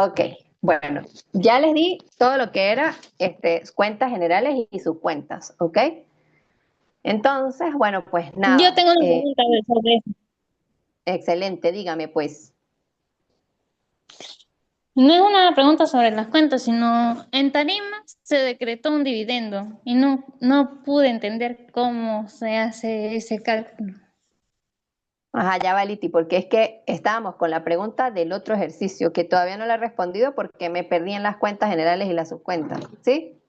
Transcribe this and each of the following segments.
Ok, bueno, ya les di todo lo que era cuentas generales y subcuentas, ¿ok? Entonces, bueno, pues Yo nada, tengo una pregunta sobre eso. excelente, dígame pues. No es una pregunta sobre las cuentas, sino en tarimas se decretó un dividendo y no pude entender cómo se hace ese cálculo. Ajá, ya Valiti, porque es que estábamos con la pregunta del otro ejercicio que todavía no la he respondido porque me perdí en las cuentas generales y las subcuentas, ¿sí?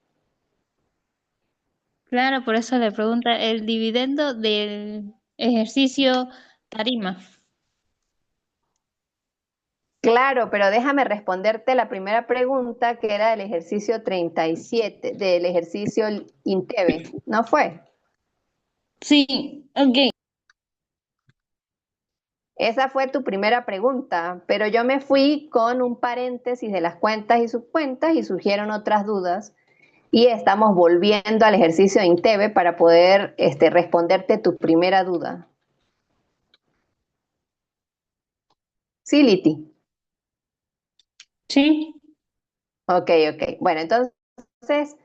Claro, por eso le pregunta el dividendo del ejercicio tarima. Claro, pero déjame responderte la primera pregunta que era del ejercicio 37, del ejercicio INTEBE, ¿no fue? Sí, ok. Esa fue tu primera pregunta, pero yo me fui con un paréntesis de las cuentas y subcuentas y surgieron otras dudas y estamos volviendo al ejercicio de INTEBE para poder responderte tu primera duda. Sí, Liti. Sí. Ok, ok. Bueno, entonces,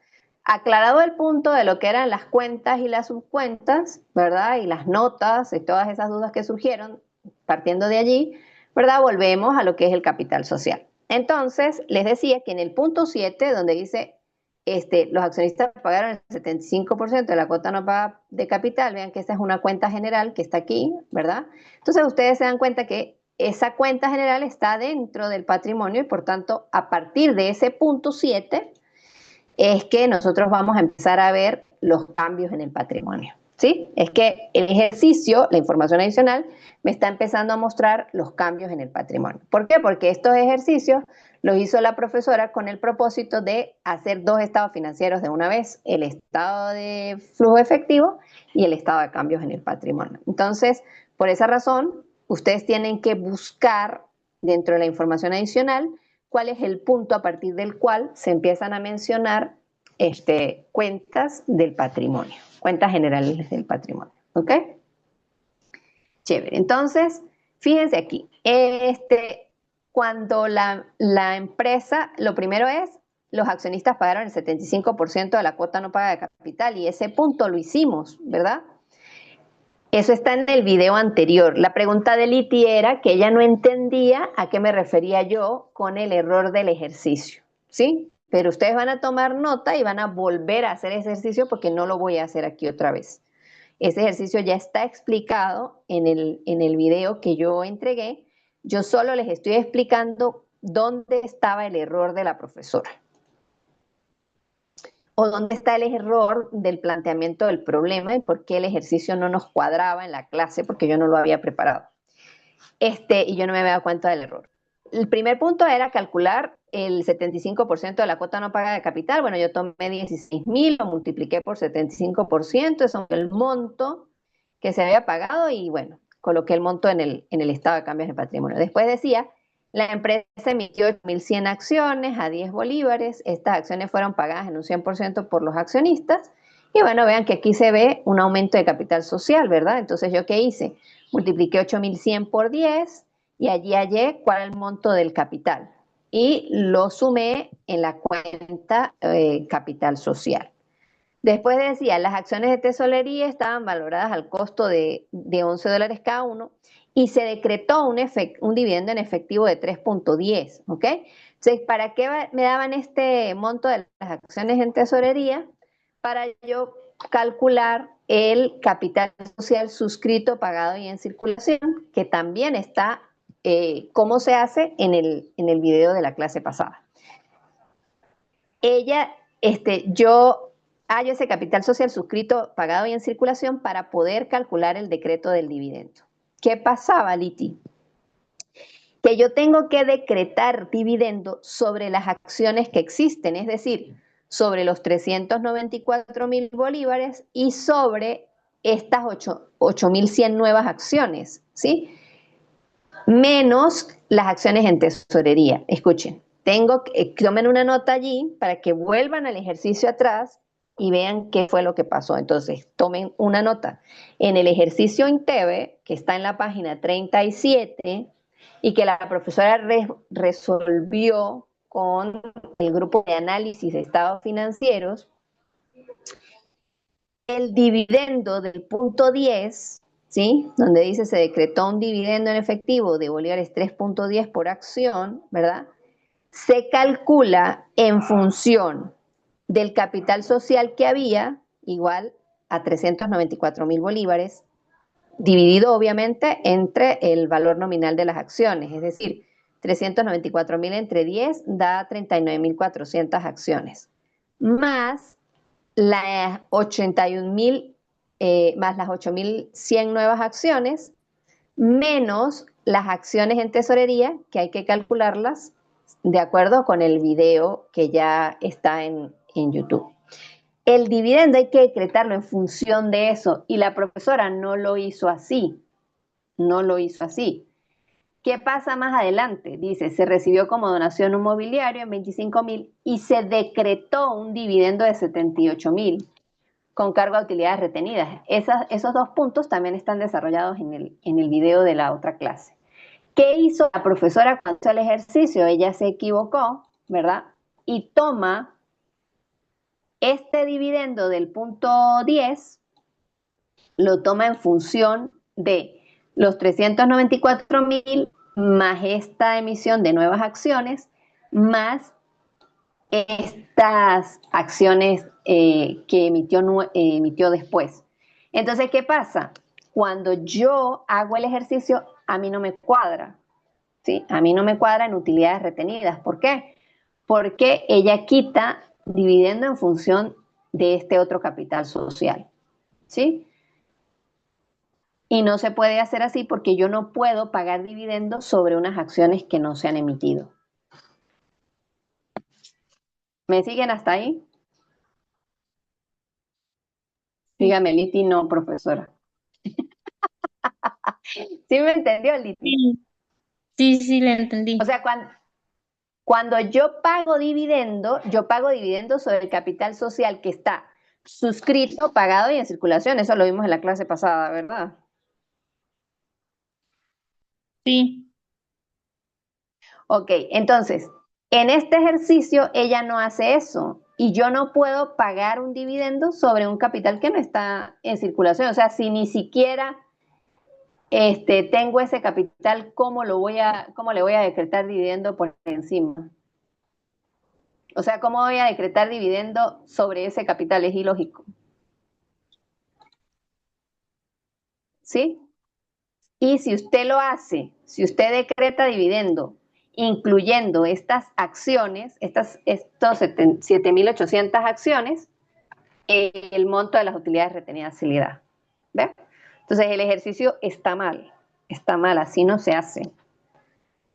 aclarado el punto de lo que eran las cuentas y las subcuentas, ¿verdad? Y las notas y todas esas dudas que surgieron, partiendo de allí, ¿verdad? Volvemos a lo que es el capital social. Entonces, les decía que en el punto 7, donde dice, los accionistas pagaron el 75% de la cuota no paga de capital, vean que esa es una cuenta general que está aquí, ¿verdad? Entonces, ustedes se dan cuenta que esa cuenta general está dentro del patrimonio y por tanto, a partir de ese punto 7 es que nosotros vamos a empezar a ver los cambios en el patrimonio. ¿Sí? Es que el ejercicio, la información adicional, me está empezando a mostrar los cambios en el patrimonio. ¿Por qué? Porque estos ejercicios los hizo la profesora con el propósito de hacer dos estados financieros de una vez, el estado de flujo efectivo y el estado de cambios en el patrimonio. Entonces, por esa razón, ustedes tienen que buscar dentro de la información adicional cuál es el punto a partir del cual se empiezan a mencionar cuentas del patrimonio, cuentas generales del patrimonio. ¿Ok? Chévere. Entonces, fíjense aquí. Cuando la empresa, lo primero es, los accionistas pagaron el 75% de la cuota no paga de capital y ese punto lo hicimos, ¿verdad? Eso está en el video anterior. La pregunta de Liti era que ella no entendía a qué me refería yo con el error del ejercicio, ¿sí? Pero ustedes van a tomar nota y van a volver a hacer ejercicio porque no lo voy a hacer aquí otra vez. Ese ejercicio ya está explicado en el video que yo entregué. Yo solo les estoy explicando dónde estaba el error de la profesora o dónde está el error del planteamiento del problema y por qué el ejercicio no nos cuadraba en la clase porque yo no lo había preparado. Y yo no me había dado cuenta del error. El primer punto era calcular el 75% de la cuota no paga de capital. Bueno, yo tomé 16.000, lo multipliqué por 75%, eso fue el monto que se había pagado y bueno, coloqué el monto en el estado de cambios de patrimonio. Después decía, la empresa emitió 8.100 acciones a 10 bolívares. Estas acciones fueron pagadas en un 100% por los accionistas. Y bueno, vean que aquí se ve un aumento de capital social, ¿verdad? Entonces, ¿yo qué hice? Multipliqué 8.100 por 10 y allí hallé cuál era el monto del capital. Y lo sumé en la cuenta capital social. Después decía, las acciones de tesorería estaban valoradas al costo de $11 cada uno y se decretó un dividendo en efectivo de 3.10, ¿ok? Entonces, ¿para qué me daban este monto de las acciones en tesorería? Para yo calcular el capital social suscrito, pagado y en circulación, que también está, cómo se hace en el video de la clase pasada. Ella, yo hallo ese capital social suscrito, pagado y en circulación para poder calcular el decreto del dividendo. ¿Qué pasaba, Liti? Que yo tengo que decretar dividendo sobre las acciones que existen, es decir, sobre los 394.000 bolívares y sobre estas 8.100 nuevas acciones, ¿sí? Menos las acciones en tesorería. Escuchen, tomen una nota allí para que vuelvan al ejercicio atrás y vean qué fue lo que pasó. Entonces, tomen una nota. En el ejercicio INTEBE, que está en la página 37, y que la profesora resolvió con el grupo de análisis de estados financieros el dividendo del punto 10, ¿sí? Donde dice se decretó un dividendo en efectivo de bolívares 3.10 por acción, ¿verdad? Se calcula en función del capital social que había, igual a 394.000 bolívares, dividido obviamente entre el valor nominal de las acciones, es decir, 394.000 entre 10 da 39.400 acciones, más las 81.000, más las 8.100 nuevas acciones, menos las acciones en tesorería, que hay que calcularlas de acuerdo con el video que ya está en YouTube. El dividendo hay que decretarlo en función de eso y la profesora no lo hizo así, no lo hizo así. ¿Qué pasa más adelante? Dice, se recibió como donación un mobiliario en 25.000 y se decretó un dividendo de 78.000 con cargo a utilidades retenidas. Esos dos puntos también están desarrollados en el video de la otra clase. ¿Qué hizo la profesora cuando hizo el ejercicio? Ella se equivocó, ¿verdad? Y toma este dividendo del punto 10, lo toma en función de los 394.000 más esta emisión de nuevas acciones, más estas acciones que emitió después. Entonces, ¿qué pasa? Cuando yo hago el ejercicio, a mí no me cuadra, ¿sí? A mí no me cuadra en utilidades retenidas. ¿Por qué? Porque ella quita dividendo en función de este otro capital social, ¿sí? Y no se puede hacer así porque yo no puedo pagar dividendos sobre unas acciones que no se han emitido. ¿Me siguen hasta ahí? Sí, Dígame, Liti, no, profesora. ¿Sí me entendió, Liti? sí, sí, sí, le O entendí. sea, cuando yo pago dividendo sobre el capital social que está suscrito, pagado y en circulación. Eso lo vimos en la clase pasada, ¿verdad? Sí, Ok, entonces, en este ejercicio ella no hace eso y yo no puedo pagar un dividendo sobre un capital que no está en circulación. O sea, si ni siquiera tengo ese capital, ¿cómo le voy a decretar dividendo por encima? O sea, ¿cómo voy a decretar dividendo sobre ese capital? Es ilógico, ¿sí? Y si usted lo hace, si usted decreta dividendo, incluyendo estas acciones, estos 7.800 acciones, el monto de las utilidades retenidas se le da. ¿Ve? Entonces el ejercicio está mal, así no se hace.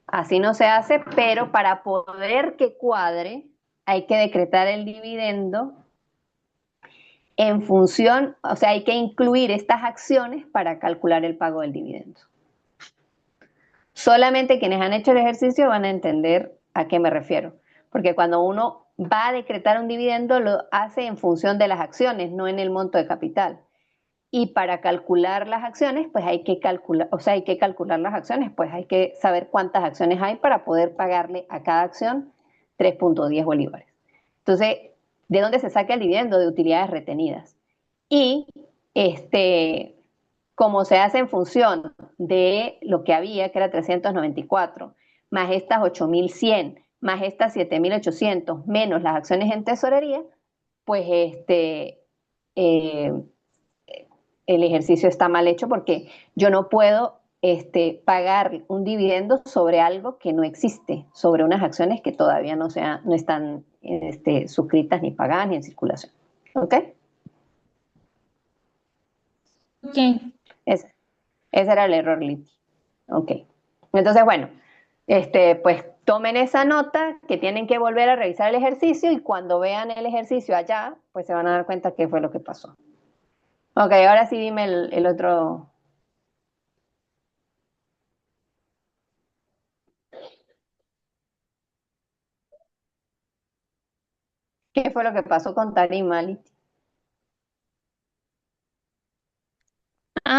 Así no se hace, pero para poder que cuadre, hay que decretar el dividendo en función, o sea, hay que incluir estas acciones para calcular el pago del dividendo. Solamente quienes han hecho el ejercicio van a entender a qué me refiero, porque cuando uno va a decretar un dividendo lo hace en función de las acciones, no en el monto de capital. Y para calcular las acciones, pues hay que calcular, o sea, hay que calcular las acciones, pues hay que saber cuántas acciones hay para poder pagarle a cada acción 3.10 bolívares. Entonces, ¿de dónde se saca el dividendo? De utilidades retenidas. Y como se hace en función de lo que había, que era 394, más estas 8.100, más estas 7.800, menos las acciones en tesorería, pues eh, el ejercicio está mal hecho porque yo no puedo pagar un dividendo sobre algo que no existe, sobre unas acciones que todavía no están suscritas ni pagadas ni en circulación. ¿Ok? ok. Ese, ese era el error, Liti. Ok. Entonces, bueno, pues tomen esa nota que tienen que volver a revisar el ejercicio y cuando vean el ejercicio allá, pues se van a dar cuenta qué fue lo que pasó. Ok, ahora sí dime el otro. ¿Qué fue lo que pasó con Tarima, Liti?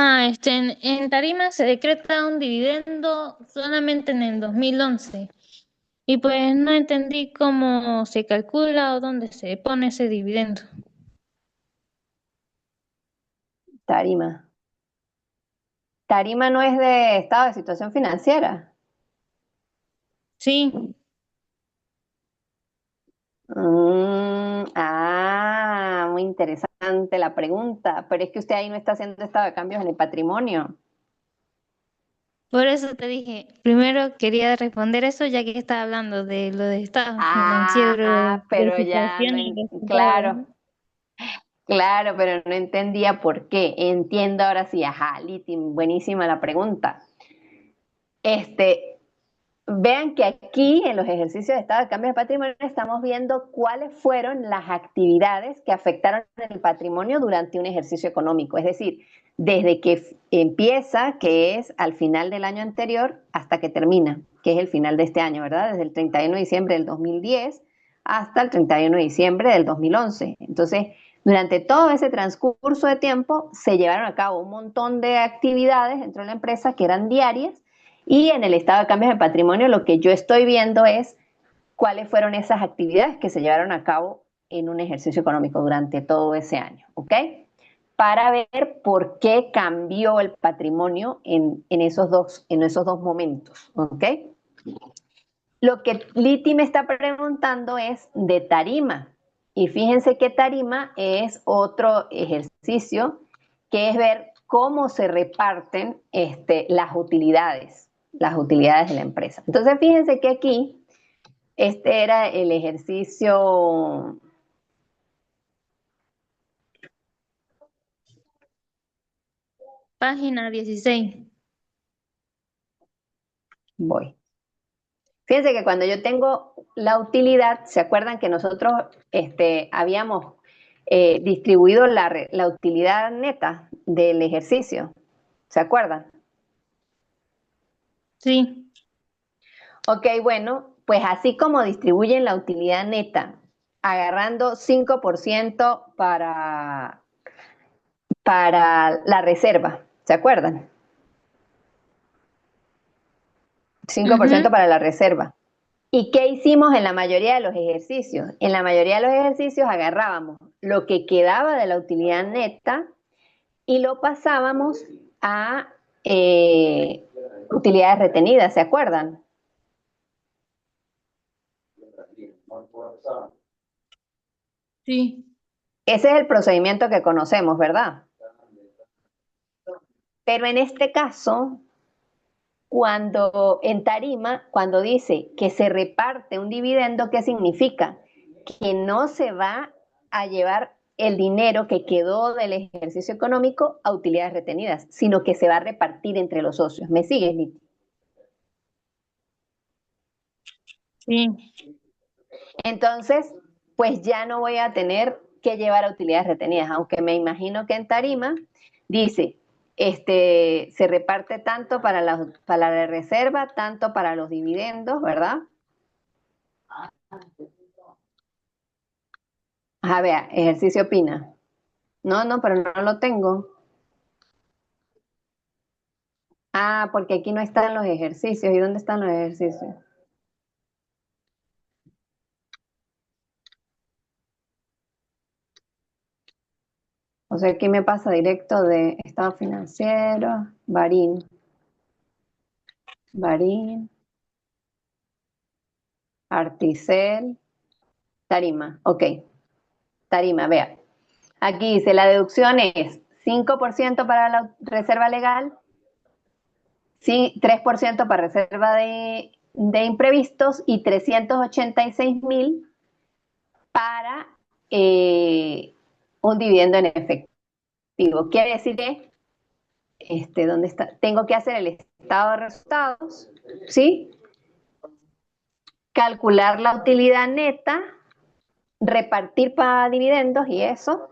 En Tarima se decreta un dividendo solamente en el 2011 y pues no entendí cómo se calcula o dónde se pone ese dividendo. Tarima. Tarima no es de estado de situación financiera. Sí, Muy interesante la pregunta, pero es que usted ahí no está haciendo estado de cambios en el patrimonio. por eso te dije, primero quería responder eso ya que estaba hablando de lo de estado financiero, de Pero ya situación no, y resultados. claro, claro, pero no entendía por qué. Entiendo ahora sí, ajá, Liti, buenísima la pregunta. Este, Vean que aquí en los ejercicios de estado de cambio de patrimonio estamos viendo cuáles fueron las actividades que afectaron el patrimonio durante un ejercicio económico. Es decir, desde que empieza, que es al final del año anterior, hasta que termina, que es el final de este año, ¿verdad? Desde el 31 de diciembre del 2010 hasta el 31 de diciembre del 2011. Entonces, durante todo ese transcurso de tiempo se llevaron a cabo un montón de actividades dentro de la empresa que eran diarias y en el estado de cambios de patrimonio lo que yo estoy viendo es cuáles fueron esas actividades que se llevaron a cabo en un ejercicio económico durante todo ese año, ¿ok? Para ver por qué cambió el patrimonio en esos dos momentos, ¿ok? Lo que Liti me está preguntando es de tarima. Y fíjense que tarima es otro ejercicio que es ver cómo se reparten las utilidades de la empresa. Entonces, fíjense que aquí, este era el ejercicio, Página 16. voy. Fíjense que cuando yo tengo la utilidad, ¿se acuerdan que nosotros habíamos distribuido la utilidad neta del ejercicio? ¿Se acuerdan? Sí. Ok, bueno, pues así como distribuyen la utilidad neta, agarrando 5% para la reserva, ¿se acuerdan? 5% Ujú. para la reserva. ¿Y qué hicimos en la mayoría de los ejercicios? En la mayoría de los ejercicios agarrábamos lo que quedaba de la utilidad neta y lo pasábamos a utilidades retenidas, ¿se acuerdan? Sí. Ese es el procedimiento que conocemos, ¿verdad? Pero en este caso, cuando en tarima, cuando dice que se reparte un dividendo, ¿qué significa? Que no se va a llevar el dinero que quedó del ejercicio económico a utilidades retenidas, sino que se va a repartir entre los socios. ¿Me sigues, Liti? Sí. Entonces, pues ya no voy a tener que llevar a utilidades retenidas, aunque me imagino que en tarima dice, se reparte tanto para la reserva, tanto para los dividendos, ¿verdad? A ver, ejercicio opina. No, no, pero no lo tengo. Ah, porque aquí no están los ejercicios. ¿Y dónde están los ejercicios? O sea, aquí me pasa directo de estado financiero, Barín, Articel, Tarima. Ok, Tarima, vea. Aquí dice, la deducción es 5% para la reserva legal, sí, 3% para reserva de imprevistos y 386,000 para un dividendo en efectivo. Quiere decir que, ¿dónde está? Tengo que hacer el estado de resultados, ¿sí? Calcular la utilidad neta, repartir para dividendos y eso,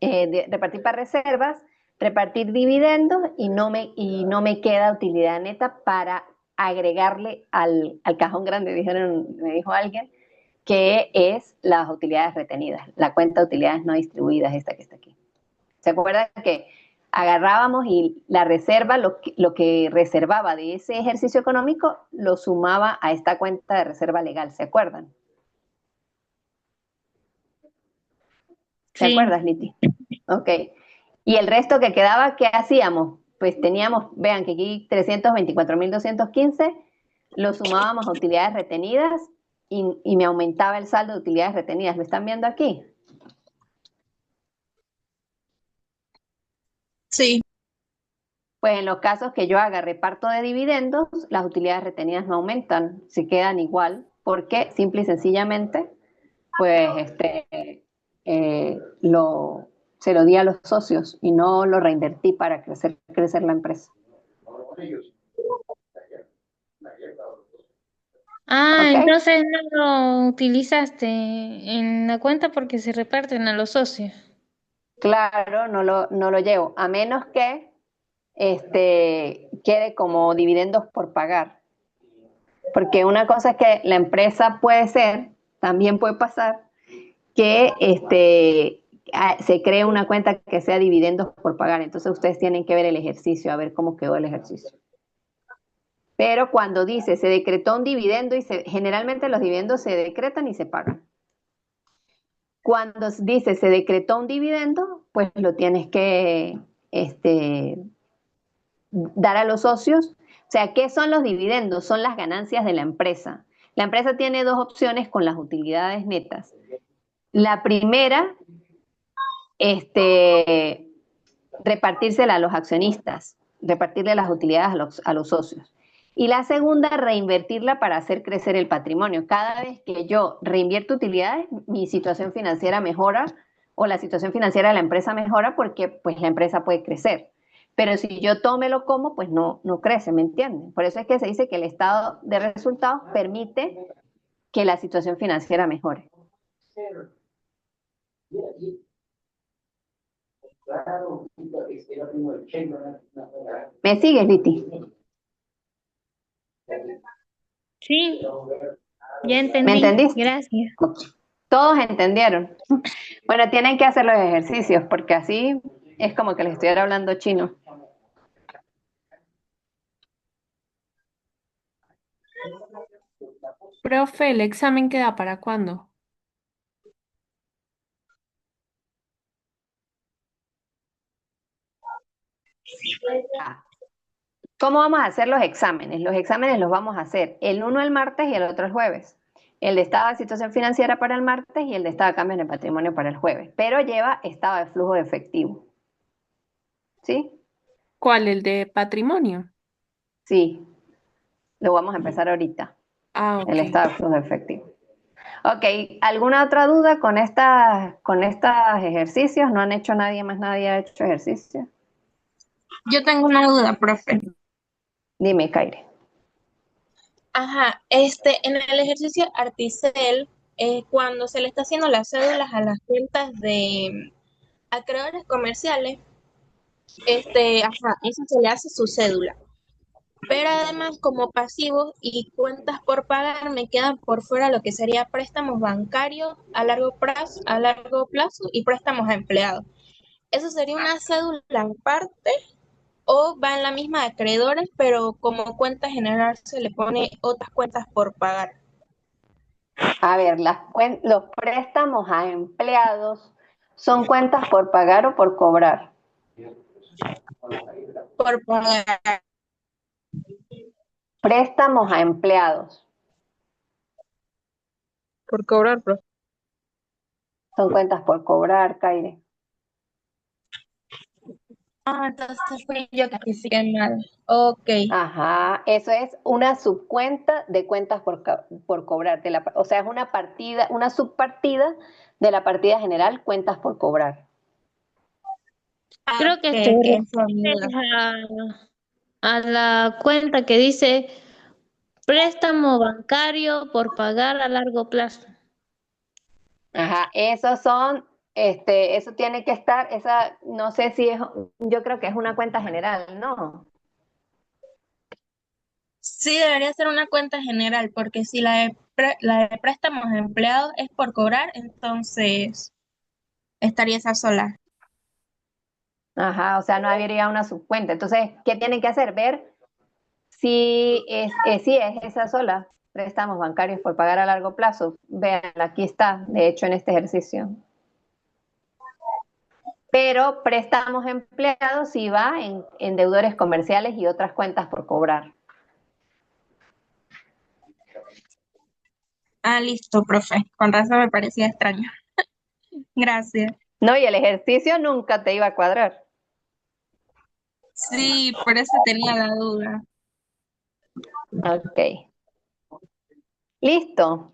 repartir para reservas, repartir dividendos y no me queda utilidad neta para agregarle al cajón grande, me dijo alguien, que es las utilidades retenidas, la cuenta de utilidades no distribuidas, esta que está aquí. ¿Se acuerdan que agarrábamos y la reserva, lo que reservaba de ese ejercicio económico, lo sumaba a esta cuenta de reserva legal, ¿se acuerdan? ¿Te Sí. acuerdas, Liti? Ok. Y el resto que quedaba, ¿qué hacíamos? Pues teníamos, vean que aquí 324.215, lo sumábamos a utilidades retenidas y me aumentaba el saldo de utilidades retenidas. ¿Lo están viendo aquí? Sí. Pues en los casos que yo haga reparto de dividendos, las utilidades retenidas no aumentan, se quedan igual, porque simple y sencillamente, pues eh, lo, se lo di a los socios y no lo reinvertí para crecer la empresa. Ah, ¿Ok? entonces no lo utilizaste en la cuenta porque se reparten a los socios. Claro, no lo llevo, a menos que quede como dividendos por pagar. Porque una cosa es que la empresa puede ser, también puede pasar, que se cree una cuenta que sea dividendos por pagar. Entonces ustedes tienen que ver el ejercicio, a ver cómo quedó el ejercicio. Pero cuando dice se decretó un dividendo y generalmente los dividendos se decretan y se pagan. Cuando dice se decretó un dividendo, pues lo tienes que dar a los socios. O sea, ¿qué son los dividendos? Son las ganancias de la empresa. La empresa tiene dos opciones con las utilidades netas. La primera, repartírsela a los accionistas, repartirle las utilidades a los socios. Y la segunda, reinvertirla para hacer crecer el patrimonio. Cada vez que yo reinvierto utilidades, mi situación financiera mejora o la situación financiera de la empresa mejora porque pues la empresa puede crecer. Pero si yo todo me lo como, pues no crece, ¿me entienden? Por eso es que se dice que el estado de resultados permite que la situación financiera mejore. ¿Me sigues, Liti? Sí, ya ¿Me entendí. entendiste? Gracias. Todos entendieron. Bueno, tienen que hacer los ejercicios porque así es como que les estuviera hablando chino. Profe, ¿el examen queda para cuándo? Ah, ¿cómo vamos a hacer los exámenes? Los exámenes los vamos a hacer el uno el martes y el otro el jueves. El de estado de situación financiera para el martes y el de estado de cambios en el patrimonio para el jueves. Pero lleva estado de flujo de efectivo. ¿Sí? ¿Cuál? ¿El de patrimonio? Sí, lo vamos a empezar ahorita. Ah, El ok. estado de flujo de efectivo. Ok, ¿alguna otra duda con estos ejercicios? ¿No han hecho nadie ha hecho ejercicio? Yo tengo una duda, profe. Dime, Kaire. Ajá, en el ejercicio Articel, cuando se le está haciendo las cédulas a las cuentas de acreedores comerciales, ajá, eso se le hace su cédula. Pero además, como pasivos y cuentas por pagar, me quedan por fuera lo que sería préstamos bancarios a largo plazo y préstamos a empleados. ¿Eso sería una cédula aparte o va en la misma de acreedores, pero como cuenta general se le pone otras cuentas por pagar? A ver, los préstamos a empleados son cuentas por pagar o por cobrar. Por pagar. Préstamos a empleados Por cobrar, profe. son cuentas por cobrar, Kaire. Ah, entonces fui yo que clasifiqué mal. Ok. Ajá, eso es una subcuenta de cuentas por cobrar. O sea, es una partida, una subpartida de la partida general, cuentas por cobrar. Ah, Creo que te ok, esa es mi duda. refieres a la cuenta que dice préstamo bancario por pagar a largo plazo. Ajá, eso tiene que estar, no sé si yo creo que es una cuenta general, ¿no? Sí, debería ser una cuenta general, porque si la de préstamos a empleados es por cobrar, entonces estaría esa sola. Ajá, o sea, no habría una subcuenta. Entonces, ¿qué tienen que hacer? Ver si es esa sola. Préstamos bancarios por pagar a largo plazo. Vean, aquí está, de hecho, en este ejercicio. Pero préstamos empleados sí va en deudores comerciales y otras cuentas por cobrar. Ah, listo, profe. Con razón me parecía extraño. Gracias. No, y el ejercicio nunca te iba a cuadrar. Sí, por eso tenía la duda. Ok. Listo.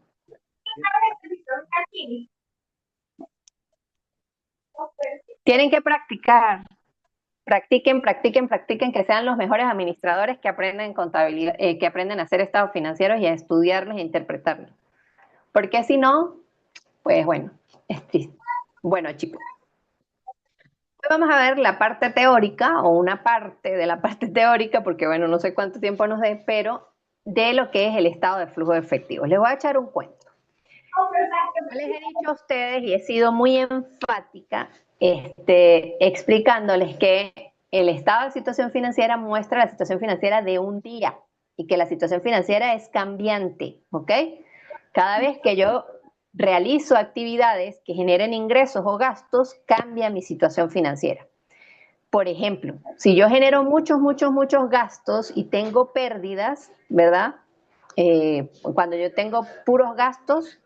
Tienen que practicar. Practiquen, practiquen, practiquen, que sean los mejores administradores que aprenden contabilidad, que aprenden a hacer estados financieros y a estudiarlos e interpretarlos. Porque si no, pues bueno, es triste. Bueno, chicos, hoy vamos a ver la parte teórica o una parte de la parte teórica, porque bueno, no sé cuánto tiempo nos dé, pero de lo que es el estado de flujo de efectivos. Les voy a echar un cuento. Les he dicho a ustedes y he sido muy enfática explicándoles que el estado de situación financiera muestra la situación financiera de un día y que la situación financiera es cambiante, ¿ok? Cada vez que yo realizo actividades que generen ingresos o gastos, cambia mi situación financiera. Por ejemplo, si yo genero muchos, muchos, muchos gastos y tengo pérdidas, ¿verdad? Cuando yo tengo puros gastos,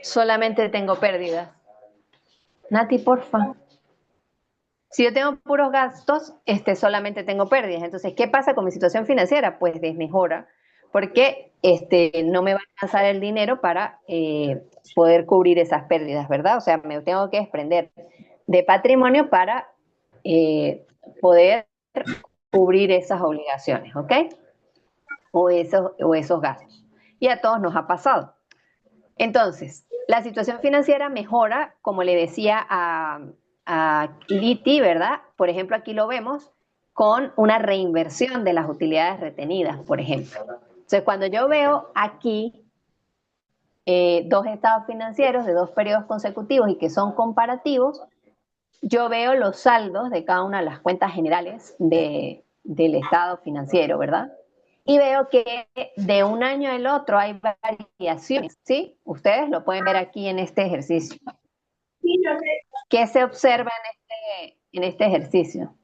solamente tengo pérdidas. Nati, porfa. Si yo tengo puros gastos, solamente tengo pérdidas. Entonces, ¿qué pasa con mi situación financiera? Pues desmejora, porque no me va a alcanzar el dinero para poder cubrir esas pérdidas, ¿verdad? O sea, me tengo que desprender de patrimonio para poder cubrir esas obligaciones, ¿ok? O esos gastos. Y a todos nos ha pasado. Entonces, la situación financiera mejora, como le decía a Liti, ¿verdad? Por ejemplo, aquí lo vemos con una reinversión de las utilidades retenidas, por ejemplo. Entonces, cuando yo veo aquí dos estados financieros de dos periodos consecutivos y que son comparativos, yo veo los saldos de cada una de las cuentas generales del estado financiero, ¿verdad? Y veo que de un año al otro hay variaciones, ¿sí? Ustedes lo pueden ver aquí en este ejercicio. ¿Qué se observa en este ejercicio?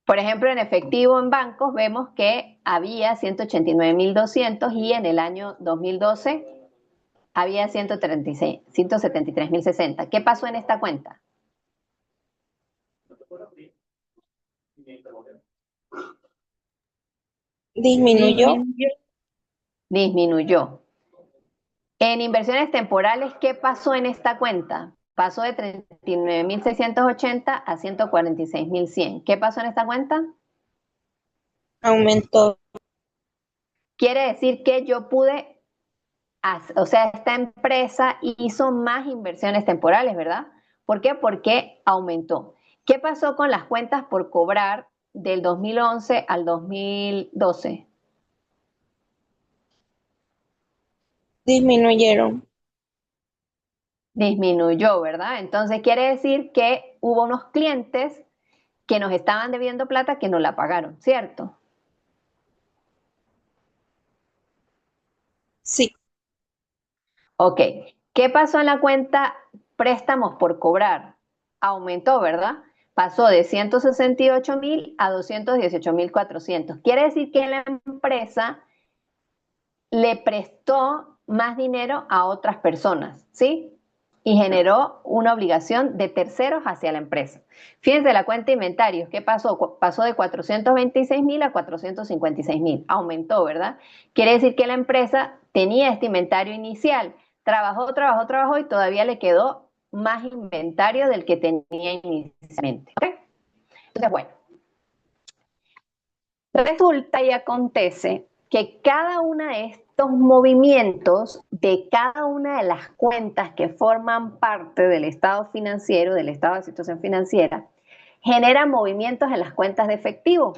Por ejemplo, en efectivo en bancos vemos que había 189.200 y en el año 2012 había 173.060. ¿Qué pasó en esta cuenta? Disminuyó. Disminuyó. En inversiones temporales, ¿qué pasó en esta cuenta? Pasó de 39.680 a 146.100. ¿Qué pasó en esta cuenta? Aumentó. Quiere decir que yo pude, o sea, esta empresa hizo más inversiones temporales, ¿verdad? ¿Por qué? Porque aumentó. ¿Qué pasó con las cuentas por cobrar del 2011 al 2012? Disminuyeron. Disminuyó, ¿verdad? Entonces quiere decir que hubo unos clientes que nos estaban debiendo plata que no la pagaron, ¿cierto? Sí. Ok. ¿Qué pasó en la cuenta préstamos por cobrar? Aumentó, ¿verdad? Pasó de 168.000 a 218.400. Quiere decir que la empresa le prestó más dinero a otras personas, ¿sí? Y generó una obligación de terceros hacia la empresa. Fíjense la cuenta de inventarios, ¿qué pasó? Pasó de 426.000 a 456.000, aumentó, ¿verdad? Quiere decir que la empresa tenía este inventario inicial, trabajó, trabajó, trabajó y todavía le quedó más inventario del que tenía inicialmente. ¿Ok? Entonces, bueno, resulta y acontece que cada uno de estos movimientos de cada una de las cuentas que forman parte del estado financiero, del estado de situación financiera, generan movimientos en las cuentas de efectivo.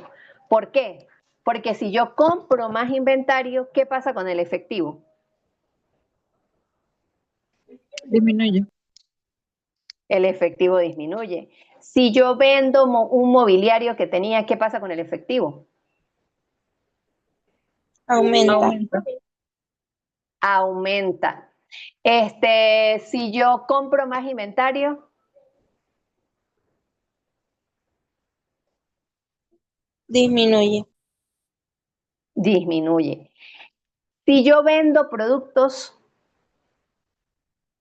¿Por qué? Porque si yo compro más inventario, ¿qué pasa con el efectivo? Disminuye. El efectivo disminuye. Si yo vendo un mobiliario que tenía, ¿qué pasa con el efectivo? Aumenta. Aumenta. Si yo compro más inventario, Disminuye. disminuye. Si yo vendo productos,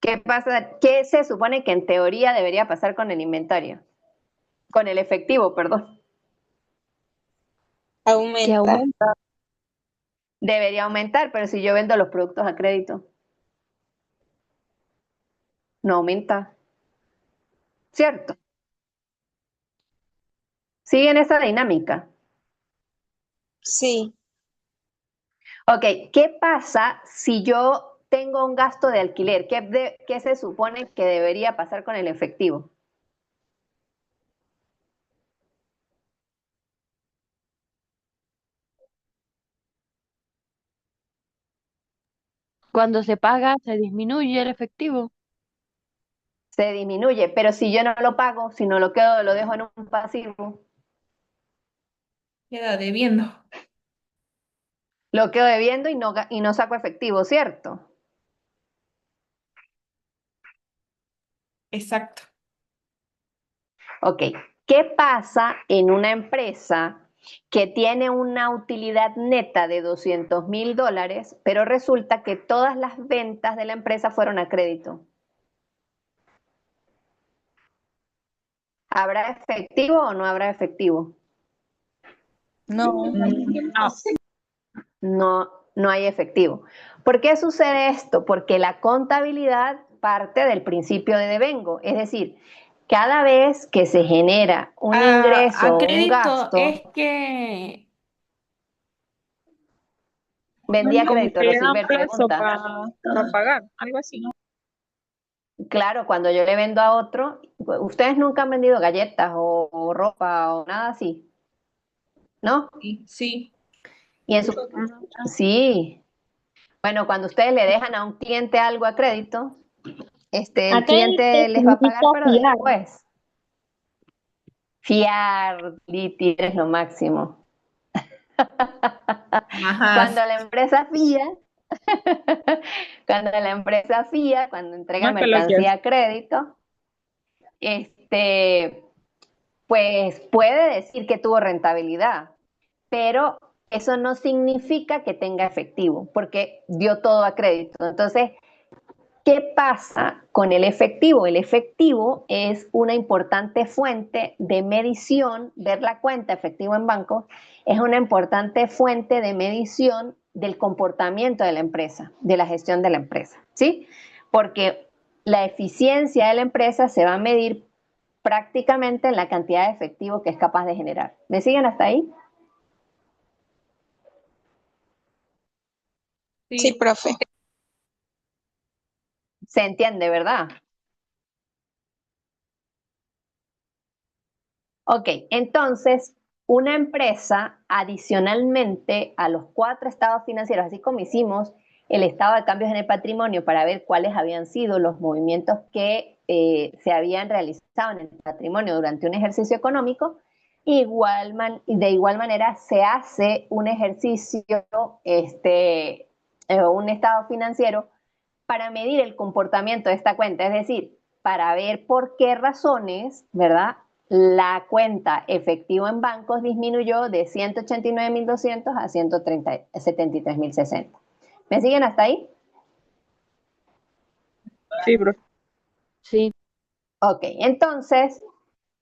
¿qué pasa? ¿Qué se supone que en teoría debería pasar con el inventario? Con el efectivo, perdón. Que Aumenta. aumenta. Debería aumentar, pero si yo vendo los productos a crédito, no aumenta, ¿cierto? Sigue en esa dinámica. Sí. Ok, ¿qué pasa si yo tengo un gasto de alquiler? ¿Qué se supone que debería pasar con el efectivo? Cuando se paga, se disminuye el efectivo. Se disminuye, pero si yo no lo pago, si no lo quedo, lo dejo en un pasivo, Queda debiendo. lo quedo debiendo y no saco efectivo, ¿cierto? Exacto. Ok, ¿qué pasa en una empresa que tiene una utilidad neta de $200,000, pero resulta que todas las ventas de la empresa fueron a crédito? ¿Habrá efectivo o no habrá efectivo? No. No, no hay efectivo. ¿Por qué sucede esto? Porque la contabilidad parte del principio de devengo, es decir, cada vez que se genera un A ingreso o un crédito es gasto, que vendía Como crédito, que le dan Rosilber plazo pregunta. para pagar, algo así, ¿no? Claro, cuando yo le vendo a otro, ustedes nunca han vendido galletas o ropa o nada así, ¿no? sí, sí. Y en su, sí, bueno, cuando ustedes le dejan a un cliente algo a crédito, el cliente Acredite les va a significa pagar, pero fiar. después. Fiar, Liti, es lo máximo. Ajá. Cuando la empresa fía, cuando entrega Más coloquial. mercancía a crédito, pues puede decir que tuvo rentabilidad, pero eso no significa que tenga efectivo, porque dio todo a crédito. Entonces, ¿qué pasa con el efectivo? El efectivo es una importante fuente de medición, ver la cuenta efectivo en bancos, es una importante fuente de medición del comportamiento de la empresa, de la gestión de la empresa, ¿sí? Porque la eficiencia de la empresa se va a medir prácticamente en la cantidad de efectivo que es capaz de generar. ¿Me siguen hasta ahí? Sí, Sí. profe. Se entiende, ¿verdad? Ok, entonces, una empresa, adicionalmente a los 4 estados financieros, así como hicimos el estado de cambios en el patrimonio para ver cuáles habían sido los movimientos que se habían realizado en el patrimonio durante un ejercicio económico, de igual manera se hace un ejercicio, un estado financiero para medir el comportamiento de esta cuenta, es decir, para ver por qué razones, ¿verdad? La cuenta efectivo en bancos disminuyó de 189,200 a 173,060. ¿Me siguen hasta ahí? Sí, profe. Sí. Ok, entonces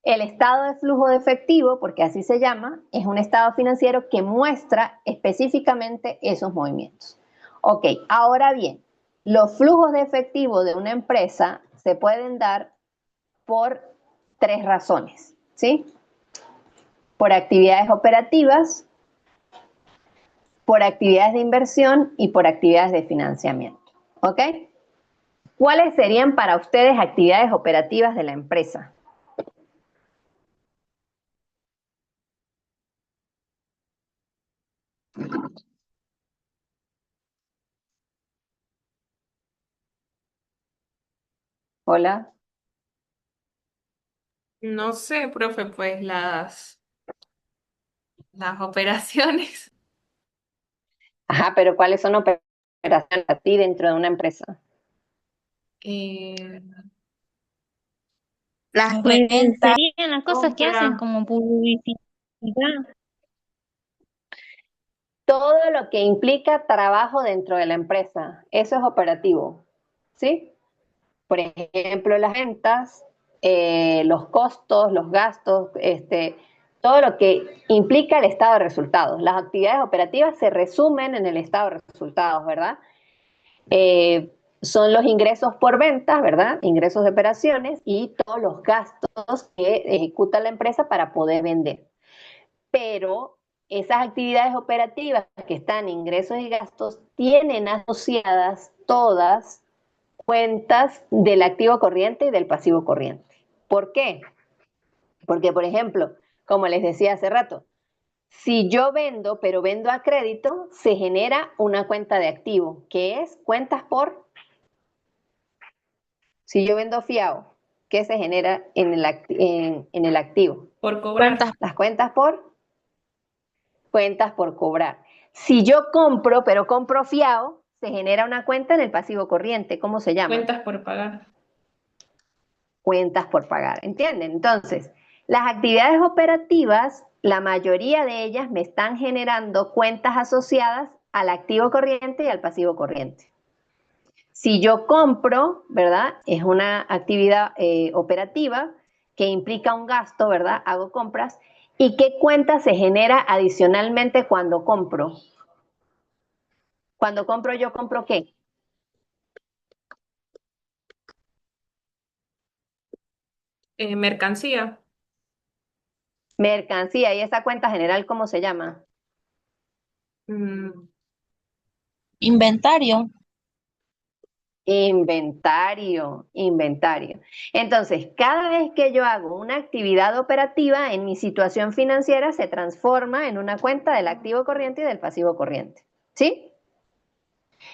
el estado de flujo de efectivo, porque así se llama, es un estado financiero que muestra específicamente esos movimientos. Ok, ahora bien, los flujos de efectivo de una empresa se pueden dar por 3 razones, ¿sí? Por actividades operativas, por actividades de inversión y por actividades de financiamiento, ¿ok? ¿Cuáles serían para ustedes actividades operativas de la empresa? Hola. No sé, profe, pues las operaciones. Ajá, pero ¿cuáles son operaciones a ti dentro de una empresa? eh, Las Pues ventas, serían las cosas que hacen compra, como publicidad. Todo lo que implica trabajo dentro de la empresa, eso es operativo, ¿sí? Por ejemplo, las ventas, los costos, los gastos, todo lo que implica el estado de resultados. Las actividades operativas se resumen en el estado de resultados, ¿verdad? Son los ingresos por ventas, ¿verdad? Ingresos de operaciones y todos los gastos que ejecuta la empresa para poder vender. Pero esas actividades operativas que están ingresos y gastos tienen asociadas todas cuentas del activo corriente y del pasivo corriente. ¿Por qué? Porque, por ejemplo, como les decía hace rato, si yo vendo, pero vendo a crédito, se genera una cuenta de activo, que es cuentas por, si yo vendo fiado, ¿qué se genera en el activo? por cobrar. cuentas, Las cuentas por cobrar. Si yo compro, pero compro fiado, se genera una cuenta en el pasivo corriente. ¿Cómo se llama? Cuentas por pagar. Cuentas por pagar, ¿entienden? Entonces, las actividades operativas, la mayoría de ellas me están generando cuentas asociadas al activo corriente y al pasivo corriente. Si yo compro, ¿verdad? Es una actividad operativa que implica un gasto, ¿verdad? Hago compras. ¿Y qué cuenta se genera adicionalmente cuando compro? Cuando compro, yo compro ¿qué? Mercancía. Mercancía. ¿Y esa cuenta general cómo se llama? Mm, inventario. Inventario, inventario. Entonces, cada vez que yo hago una actividad operativa en mi situación financiera, se transforma en una cuenta del activo corriente y del pasivo corriente. ¿Sí?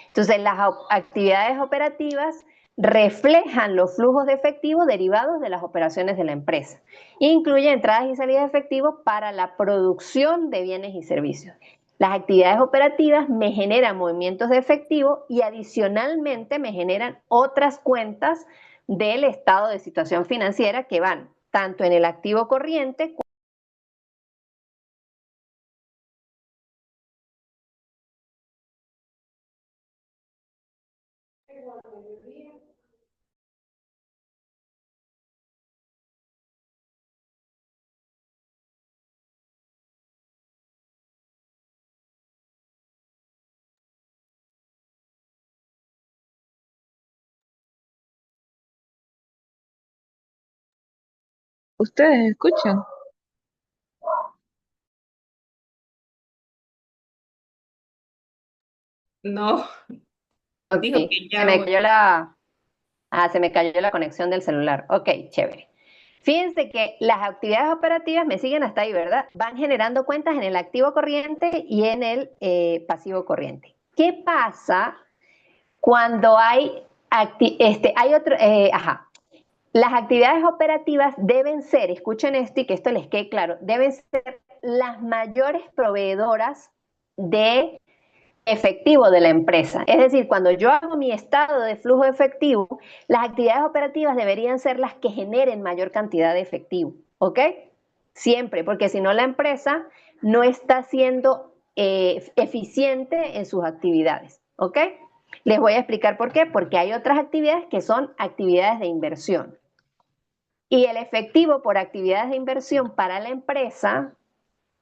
Entonces, las actividades operativas reflejan los flujos de efectivo derivados de las operaciones de la empresa. Incluye entradas y salidas de efectivo para la producción de bienes y servicios. Las actividades operativas me generan movimientos de efectivo y adicionalmente me generan otras cuentas del estado de situación financiera que van tanto en el activo corriente. ¿Ustedes escuchan? no, Ok, dijo que se ya me voy. cayó se me cayó la conexión del celular. Ok, chévere. Fíjense que las actividades operativas me siguen hasta ahí, ¿verdad? Van generando cuentas en el activo corriente y en el pasivo corriente. ¿Qué pasa cuando hay otro, las actividades operativas deben ser, escuchen esto y que esto les quede claro, deben ser las mayores proveedoras de efectivo de la empresa. Es decir, cuando yo hago mi estado de flujo de efectivo, las actividades operativas deberían ser las que generen mayor cantidad de efectivo, ¿ok? Siempre, porque si no la empresa no está siendo eficiente en sus actividades, ¿ok? Les voy a explicar por qué, porque hay otras actividades que son actividades de inversión. Y el efectivo por actividades de inversión para la empresa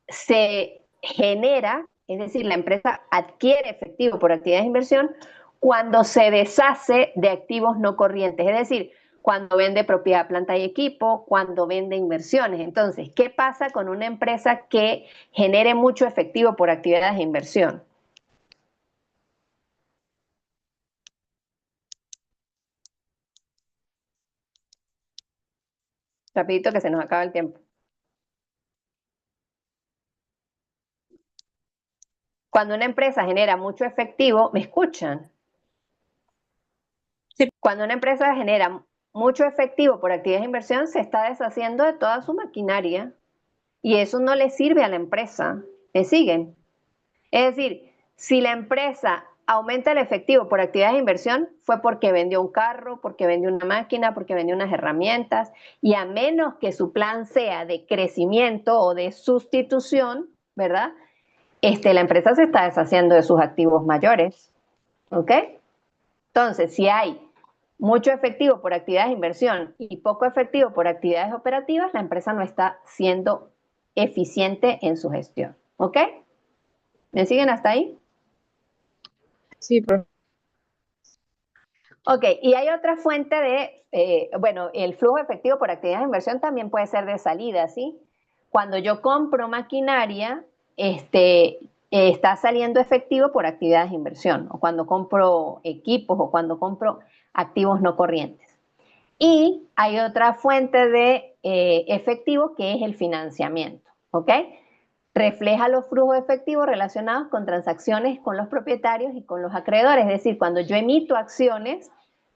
se genera, es decir, la empresa adquiere efectivo por actividades de inversión cuando se deshace de activos no corrientes, es decir, cuando vende propiedad, planta y equipo, cuando vende inversiones. Entonces, ¿qué pasa con una empresa que genere mucho efectivo por actividades de inversión? Rapidito que se nos acaba el tiempo. Cuando una empresa genera mucho efectivo, ¿me escuchan? Sí. Cuando una empresa genera mucho efectivo por actividades de inversión, se está deshaciendo de toda su maquinaria y eso no le sirve a la empresa. ¿Me siguen? Es decir, si la empresa aumenta el efectivo por actividades de inversión, fue porque vendió un carro, porque vendió una máquina, porque vendió unas herramientas, y a menos que su plan sea de crecimiento o de sustitución, ¿verdad? La empresa se está deshaciendo de sus activos mayores, ¿ok? Entonces, si hay mucho efectivo por actividades de inversión y poco efectivo por actividades operativas, la empresa no está siendo eficiente en su gestión, ¿ok? ¿Me siguen hasta ahí? Sí, profe. Ok, y hay otra fuente de, bueno, el flujo efectivo por actividades de inversión también puede ser de salida, ¿sí? Cuando yo compro maquinaria, está saliendo efectivo por actividades de inversión, o cuando compro equipos, o cuando compro activos no corrientes. Y hay otra fuente de efectivo que es el financiamiento, ¿ok? Refleja los flujos efectivos relacionados con transacciones con los propietarios y con los acreedores. Es decir, cuando yo emito acciones,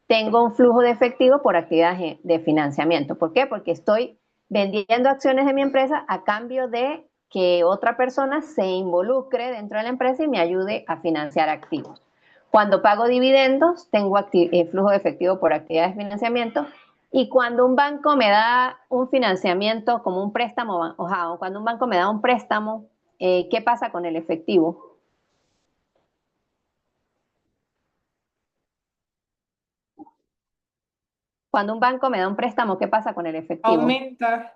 tengo un flujo de efectivo por actividades de financiamiento. ¿Por qué? Porque estoy vendiendo acciones de mi empresa a cambio de que otra persona se involucre dentro de la empresa y me ayude a financiar activos. Cuando pago dividendos, tengo flujo de efectivo por actividades de financiamiento. Y cuando un banco me da un financiamiento como un préstamo, o cuando un banco me da un préstamo, ¿qué pasa con el efectivo? Cuando un banco me da un préstamo, ¿qué pasa con el efectivo? Aumenta.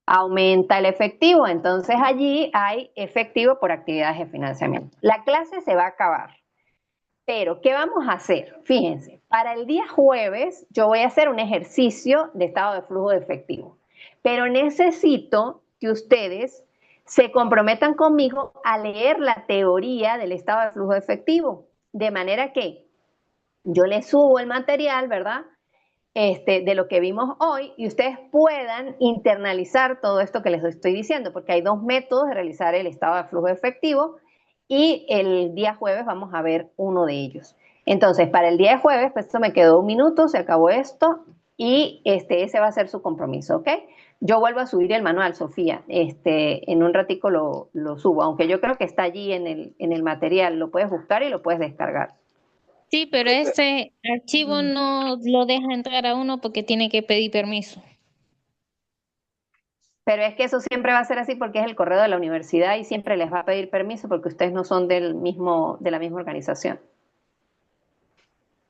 Aumenta el efectivo, entonces allí hay efectivo por actividades de financiamiento. La clase se va a acabar, pero ¿qué vamos a hacer? Fíjense, para el día jueves yo voy a hacer un ejercicio de estado de flujo de efectivo, pero necesito que ustedes se comprometan conmigo a leer la teoría del estado de flujo de efectivo, de manera que yo les subo el material, ¿verdad? De lo que vimos hoy y ustedes puedan internalizar todo esto que les estoy diciendo, porque hay dos métodos de realizar el estado de flujo efectivo y el día jueves vamos a ver uno de ellos. Entonces, para el día de jueves, pues esto me quedó un minuto, se acabó esto y ese va a ser su compromiso, ¿ok? Yo vuelvo a subir el manual, Sofía, en un ratico lo subo, aunque yo creo que está allí en el material, lo puedes buscar y lo puedes descargar. Sí, pero ese archivo Mm. no lo deja entrar a uno porque tiene que pedir permiso. Pero es que eso siempre va a ser así porque es el correo de la universidad y siempre les va a pedir permiso porque ustedes no son de la misma organización.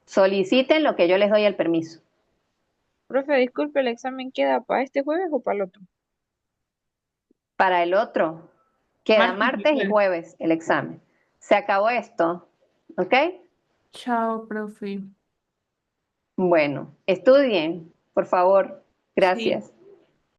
Soliciten lo que yo les doy el permiso. Profe, disculpe, ¿el examen queda para este jueves o para el otro? Para el otro, queda Martes y martes y jueves. jueves el examen. Se acabó esto, ¿ok? Chao, profe. Bueno, estudien, por favor. Sí. Gracias.